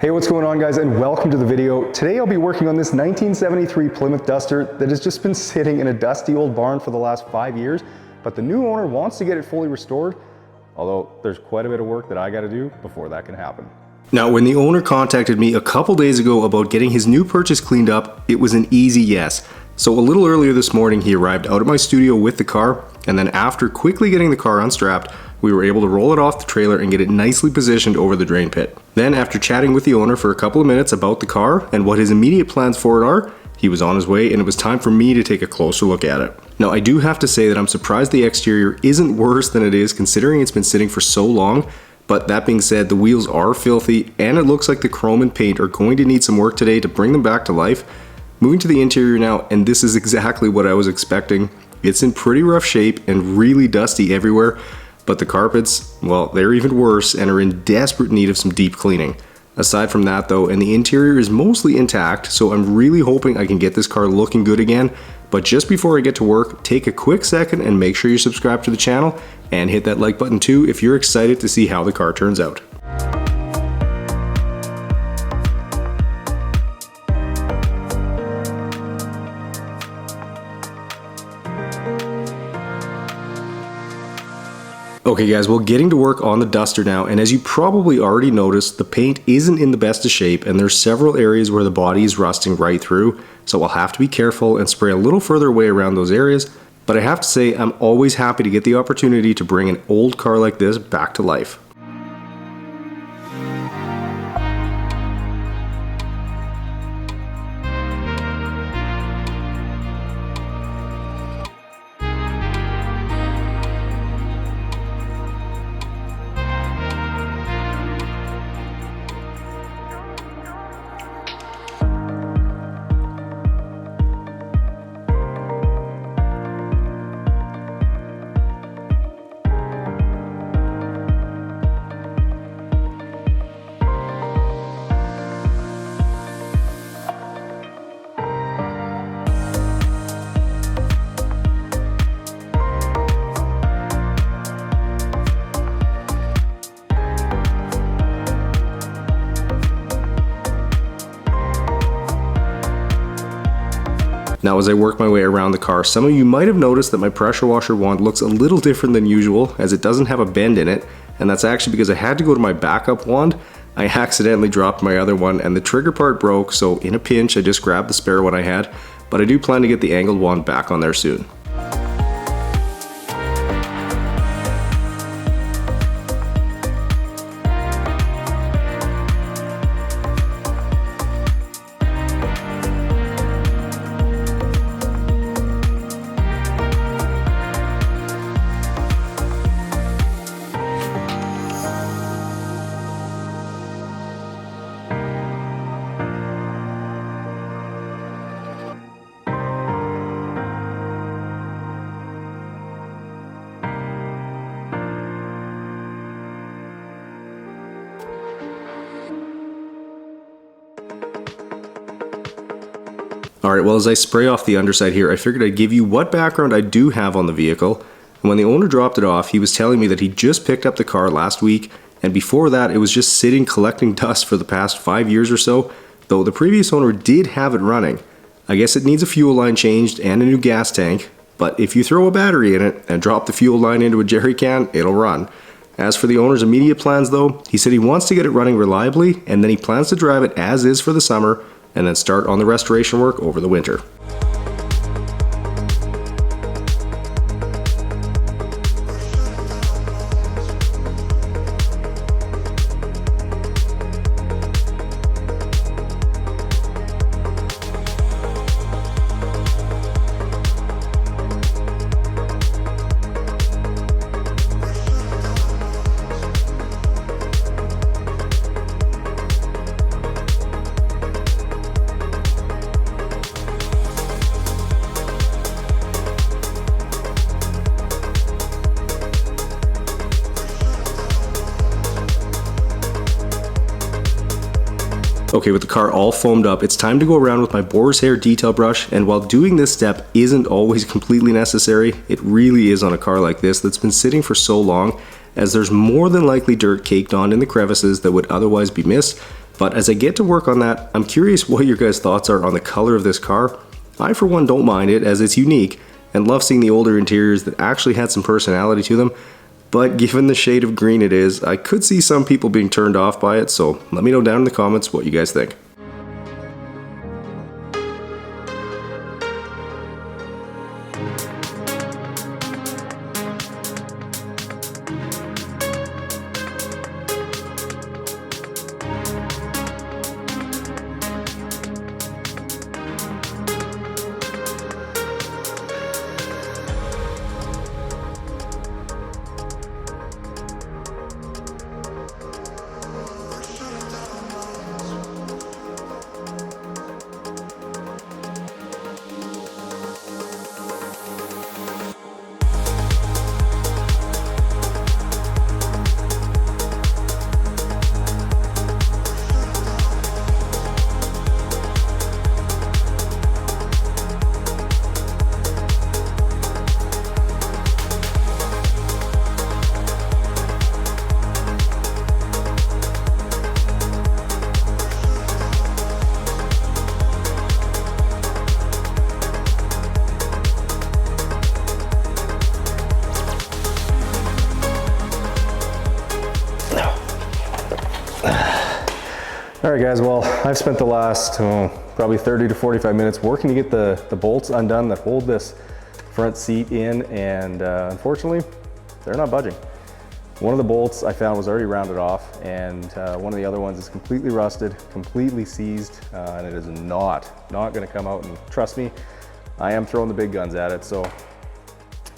Hey, what's going on guys, and welcome to the video. Today I'll be working on this 1973 Plymouth Duster that has just been sitting in a dusty old barn for the last 5 years, but the new owner wants to get it fully restored, although there's quite a bit of work that I gotta do before that can happen. Now, when the owner contacted me a couple days ago about getting his new purchase cleaned up, it was an easy yes. So a little earlier this morning, he arrived out of my studio with the car, and then after quickly getting the car unstrapped, we were able to roll it off the trailer and get it nicely positioned over the drain pit. Then, after chatting with the owner for a couple of minutes about the car and what his immediate plans for it are, he was on his way and it was time for me to take a closer look at it. Now, I do have to say that I'm surprised the exterior isn't worse than it is considering it's been sitting for so long, but that being said, the wheels are filthy and it looks like the chrome and paint are going to need some work today to bring them back to life. Moving to the interior now, and this is exactly what I was expecting. It's in pretty rough shape and really dusty everywhere. But the carpets, well, they're even worse and are in desperate need of some deep cleaning. Aside from that though, and the interior is mostly intact, so I'm really hoping I can get this car looking good again. But just before I get to work, take a quick second and make sure you subscribe to the channel and hit that like button too if you're excited to see how the car turns out. Okay guys, well, getting to work on the Duster now, and as you probably already noticed, the paint isn't in the best of shape and there's several areas where the body is rusting right through, so I'll have to be careful and spray a little further away around those areas, but I have to say I'm always happy to get the opportunity to bring an old car like this back to life. Now, as I work my way around the car, some of you might have noticed that my pressure washer wand looks a little different than usual as it doesn't have a bend in it, and that's actually because I had to go to my backup wand. I accidentally dropped my other one and the trigger part broke, so in a pinch I just grabbed the spare one I had, but I do plan to get the angled wand back on there soon. Alright, well, as I spray off the underside here, I figured I'd give you what background I do have on the vehicle. And when the owner dropped it off, he was telling me that he just picked up the car last week, and before that it was just sitting collecting dust for the past 5 years or so, though the previous owner did have it running. I guess it needs a fuel line changed and a new gas tank, but if you throw a battery in it and drop the fuel line into a jerry can, it'll run. As for the owner's immediate plans though, he said he wants to get it running reliably, and then he plans to drive it as is for the summer, and then start on the restoration work over the winter. Okay, with the car all foamed up, it's time to go around with my boar's hair detail brush, and while doing this step isn't always completely necessary, it really is on a car like this that's been sitting for so long, as there's more than likely dirt caked on in the crevices that would otherwise be missed, But as I get to work on that, I'm curious what your guys' thoughts are on the color of this car. I for one don't mind it as it's unique and love seeing the older interiors that actually had some personality to them. But given the shade of green it is, I could see some people being turned off by it, so let me know down in the comments what you guys think. All right guys, well, I've spent the last probably 30 to 45 minutes working to get the bolts undone that hold this front seat in, and unfortunately, they're not budging. One of the bolts I found was already rounded off, and one of the other ones is completely rusted, completely seized, and it is not gonna come out, and trust me, I am throwing the big guns at it, so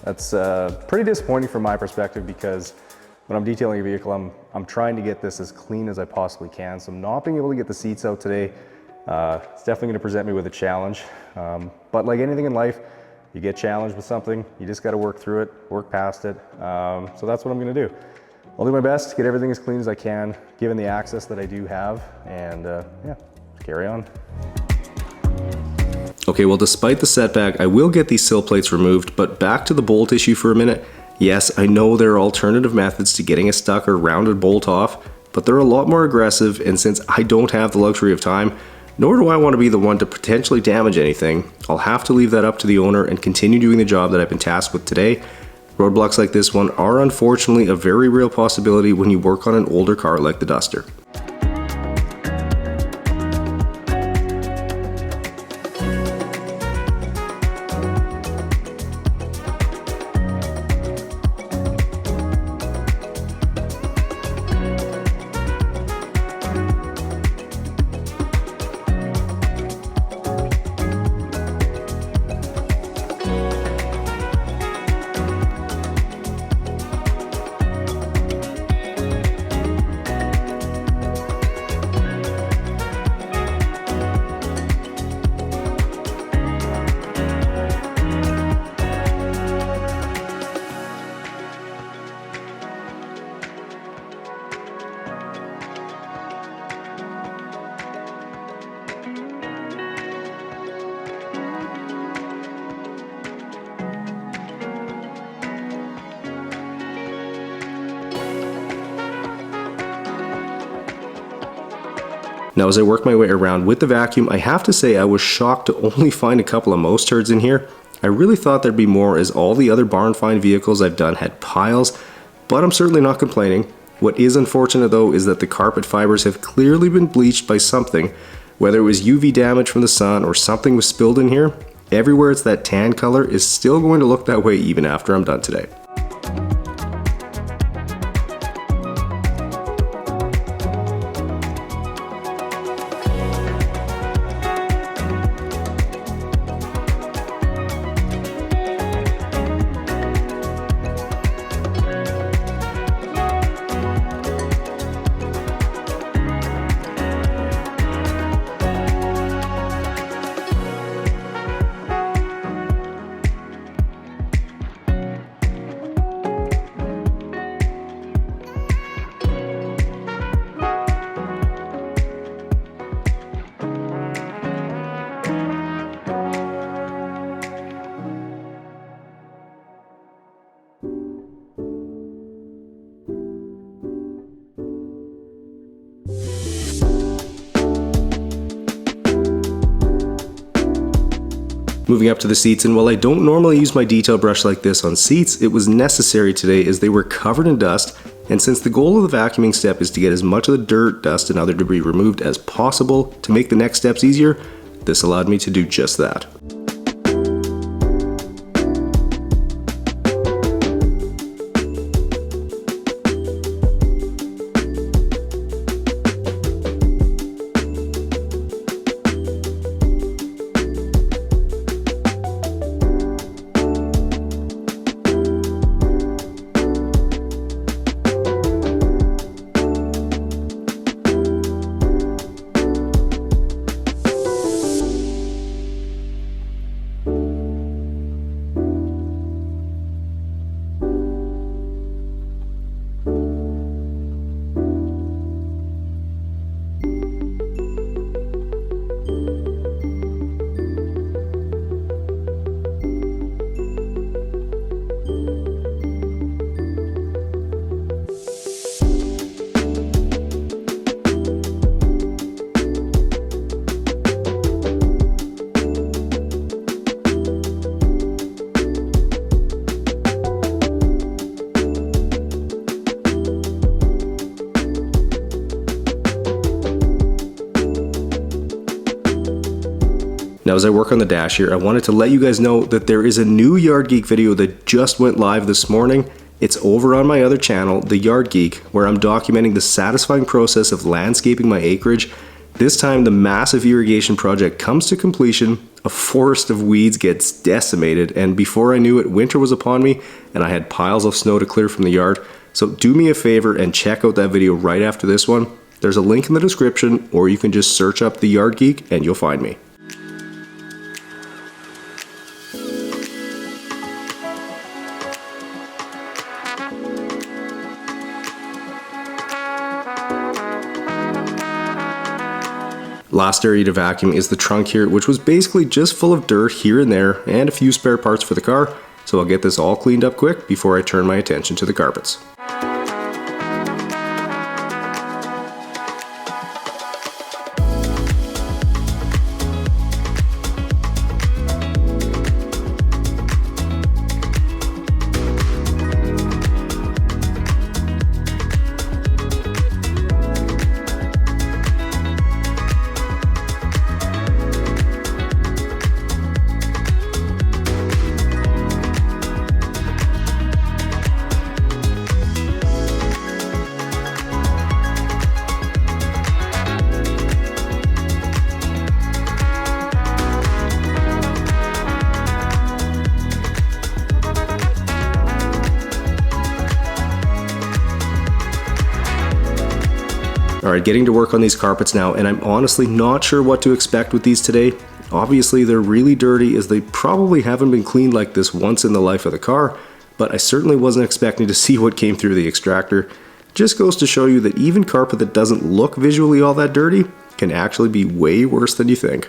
that's pretty disappointing from my perspective, because when I'm detailing a vehicle, I'm trying to get this as clean as I possibly can. So not being able to get the seats out today, it's definitely going to present me with a challenge. But like anything in life, you get challenged with something, you just got to work through it, work past it. So that's what I'm going to do. I'll do my best to get everything as clean as I can, given the access that I do have, and yeah, carry on. Okay, well, despite the setback, I will get these sill plates removed, but back to the bolt issue for a minute. Yes, I know there are alternative methods to getting a stuck or rounded bolt off, but they're a lot more aggressive, and since I don't have the luxury of time, nor do I want to be the one to potentially damage anything, I'll have to leave that up to the owner and continue doing the job that I've been tasked with today. Roadblocks like this one are unfortunately a very real possibility when you work on an older car like the Duster. Now as I work my way around with the vacuum, I have to say I was shocked to only find a couple of mouse turds in here. I really thought there'd be more, as all the other barn find vehicles I've done had piles, but I'm certainly not complaining. What is unfortunate though is that the carpet fibers have clearly been bleached by something, whether it was UV damage from the sun or something was spilled in here. Everywhere it's that tan color is still going to look that way even after I'm done today. Moving up to the seats, and while I don't normally use my detail brush like this on seats, it was necessary today as they were covered in dust, and since the goal of the vacuuming step is to get as much of the dirt, dust, and other debris removed as possible to make the next steps easier, this allowed me to do just that. Now as I work on the dash here, I wanted to let you guys know that there is a new Yard Geek video that just went live this morning. It's over on my other channel, The Yard Geek, where I'm documenting the satisfying process of landscaping my acreage. This time the massive irrigation project comes to completion, a forest of weeds gets decimated, and before I knew it, winter was upon me and I had piles of snow to clear from the yard. So do me a favor and check out that video right after this one. There's a link in the description, or you can just search up The Yard Geek and you'll find me. Last area to vacuum is the trunk here, which was basically just full of dirt here and there and a few spare parts for the car, so I'll get this all cleaned up quick before I turn my attention to the carpets. Alright, getting to work on these carpets now, and I'm honestly not sure what to expect with these today. Obviously they're really dirty, as they probably haven't been cleaned like this once in the life of the car, but I certainly wasn't expecting to see what came through the extractor. Just goes to show you that even carpet that doesn't look visually all that dirty can actually be way worse than you think.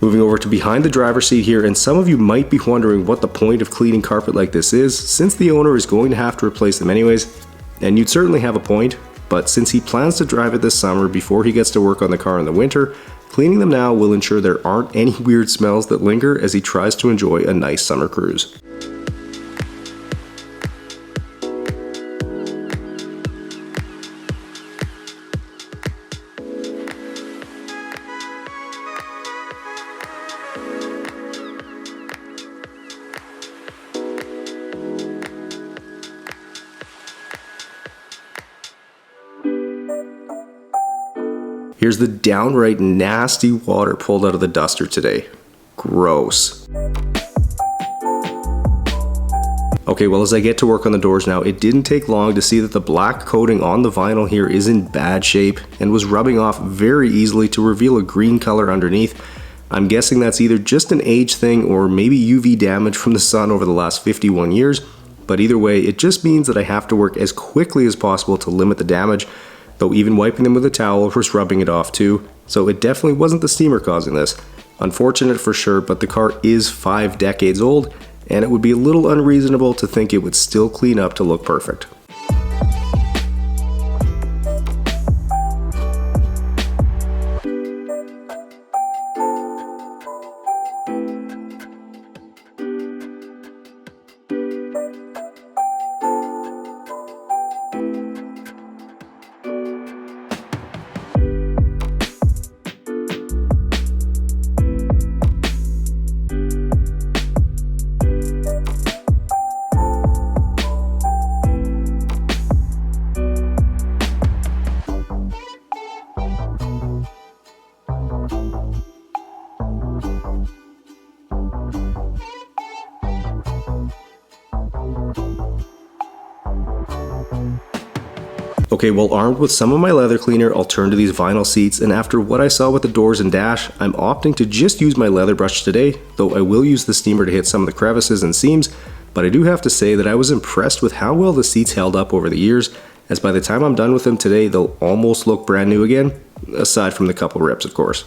Moving over to behind the driver's seat here, and some of you might be wondering what the point of cleaning carpet like this is, since the owner is going to have to replace them anyways, and you'd certainly have a point, but since he plans to drive it this summer before he gets to work on the car in the winter, Cleaning them now will ensure there aren't any weird smells that linger as he tries to enjoy a nice summer cruise. Here's the downright nasty water pulled out of the duster today. Gross. Okay, well, as I get to work on the doors now, it didn't take long to see that the black coating on the vinyl here is in bad shape and was rubbing off very easily to reveal a green color underneath. I'm guessing that's either just an age thing or maybe UV damage from the sun over the last 51 years, but either way, it just means that I have to work as quickly as possible to limit the damage, though even wiping them with a towel was rubbing it off too, so it definitely wasn't the steamer causing this. Unfortunate for sure, but the car is 5 decades old, and it would be a little unreasonable to think it would still clean up to look perfect. Okay, well, armed with some of my leather cleaner, I'll turn to these vinyl seats, and after what I saw with the doors and dash, I'm opting to just use my leather brush today, though I will use the steamer to hit some of the crevices and seams, but I do have to say that I was impressed with how well the seats held up over the years, as by the time I'm done with them today, they'll almost look brand new again, aside from the couple rips, of course.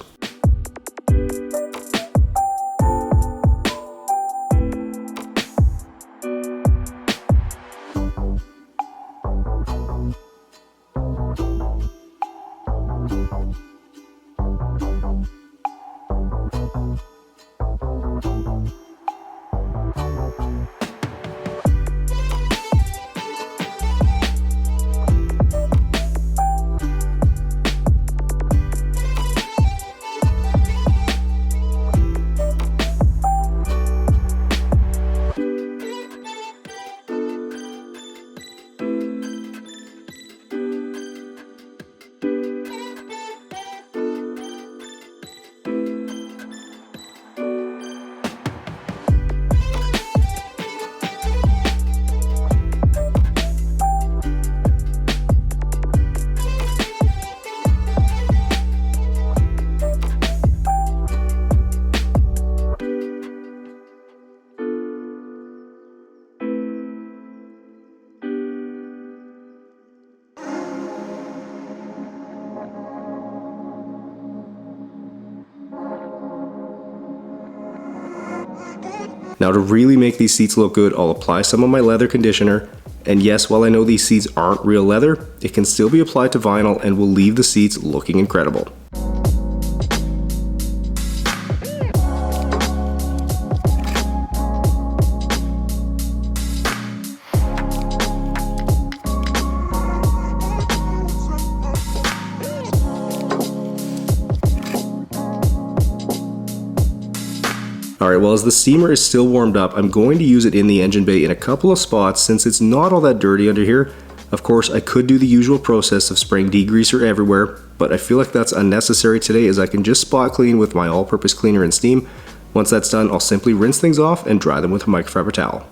Now to really make these seats look good, I'll apply some of my leather conditioner. And yes, while I know these seats aren't real leather, it can still be applied to vinyl and will leave the seats looking incredible. Alright, well, as the steamer is still warmed up, I'm going to use it in the engine bay in a couple of spots since it's not all that dirty under here. Of course, I could do the usual process of spraying degreaser everywhere, but I feel like that's unnecessary today as I can just spot clean with my all-purpose cleaner and steam. Once that's done, I'll simply rinse things off and dry them with a microfiber towel.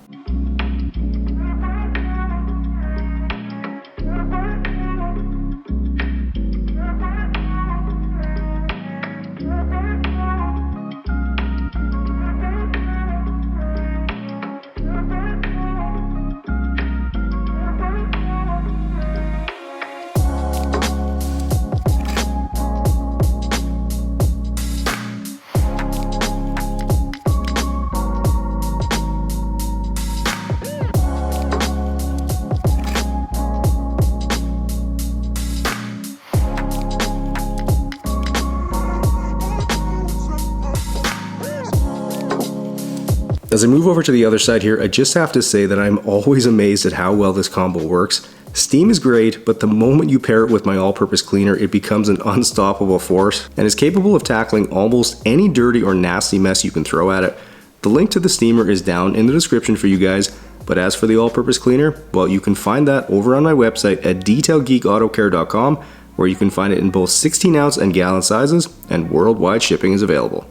As I move over to the other side here, I just have to say that I'm always amazed at how well this combo works. Steam is great, but the moment you pair it with my all-purpose cleaner, it becomes an unstoppable force and is capable of tackling almost any dirty or nasty mess you can throw at it. The link to the steamer is down in the description for you guys, but as for the all-purpose cleaner, well, you can find that over on my website at detailgeekautocare.com, where you can find it in both 16 ounce and gallon sizes, and worldwide shipping is available.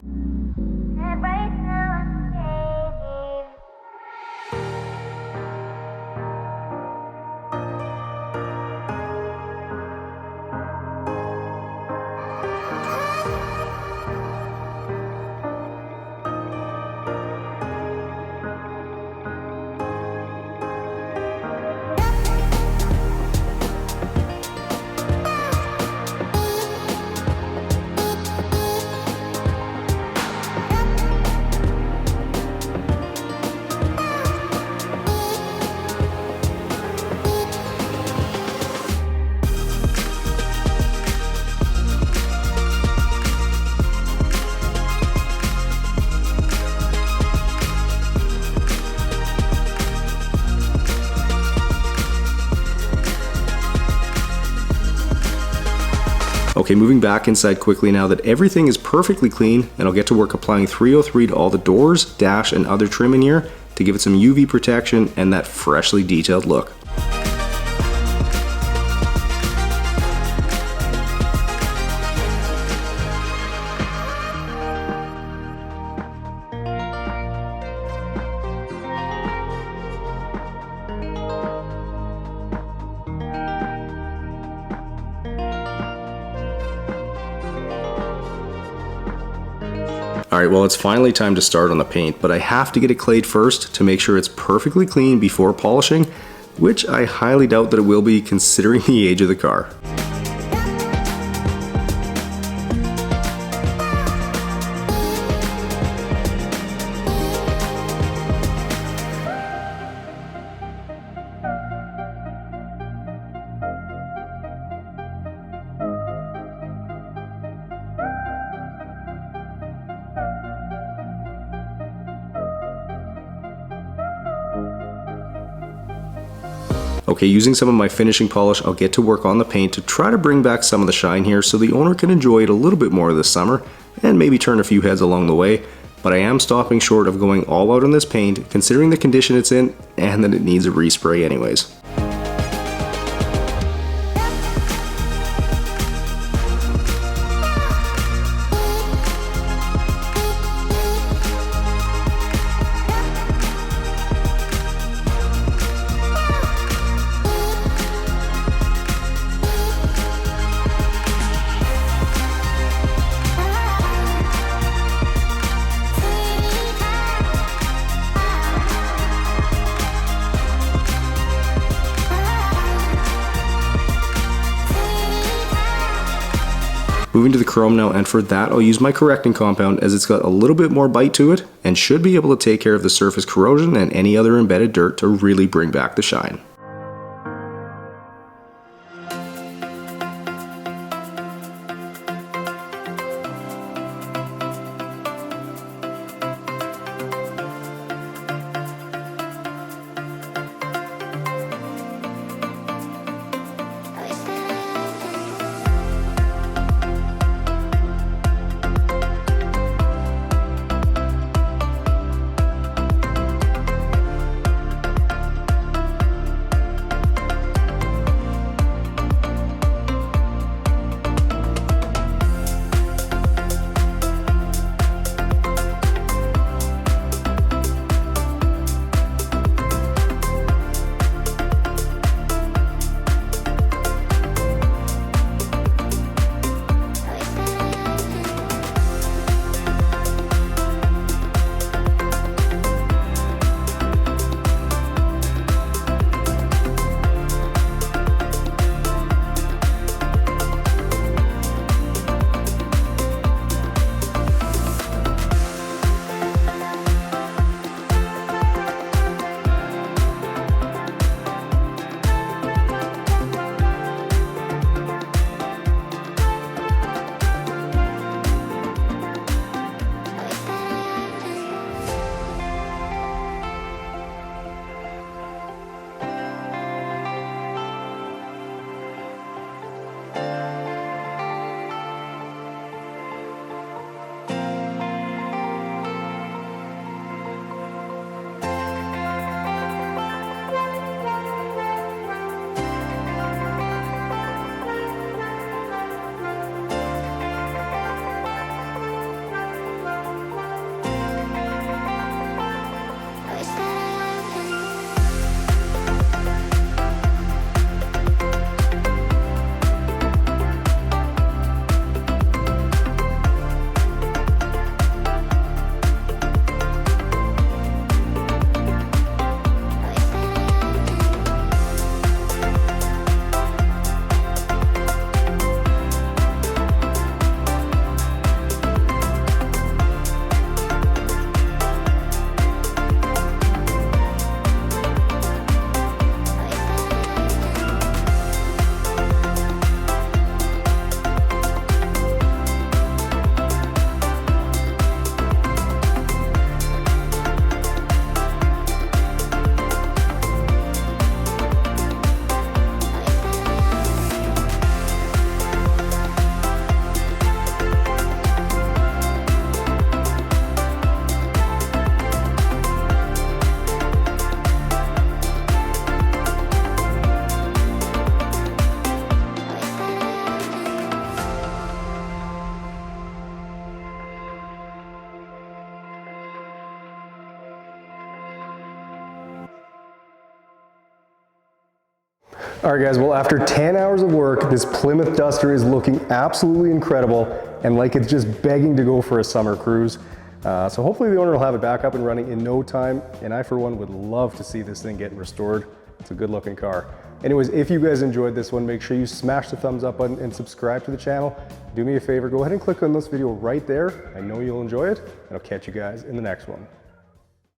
Okay, moving back inside quickly now that everything is perfectly clean, and I'll get to work applying 303 to all the doors, dash, and other trim in here to give it some UV protection and that freshly detailed look. Alright, well, it's finally time to start on the paint, but I have to get it clayed first to make sure it's perfectly clean before polishing, which I highly doubt that it will be considering the age of the car. Okay, using some of my finishing polish, I'll get to work on the paint to try to bring back some of the shine here so the owner can enjoy it a little bit more this summer and maybe turn a few heads along the way, but I am stopping short of going all out on this paint considering the condition it's in and that it needs a respray anyways. Moving to the chrome now, and for that I'll use my correcting compound as it's got a little bit more bite to it and should be able to take care of the surface corrosion and any other embedded dirt to really bring back the shine. All right guys, well after 10 hours of work, this Plymouth Duster is looking absolutely incredible and like it's just begging to go for a summer cruise. So hopefully the owner will have it back up and running in no time, and I for one would love to see this thing get restored. It's a good looking car. Anyways, if you guys enjoyed this one, make sure you smash the thumbs up button and subscribe to the channel. Do me a favor, go ahead and click on this video right there. I know you'll enjoy it, and I'll catch you guys in the next one.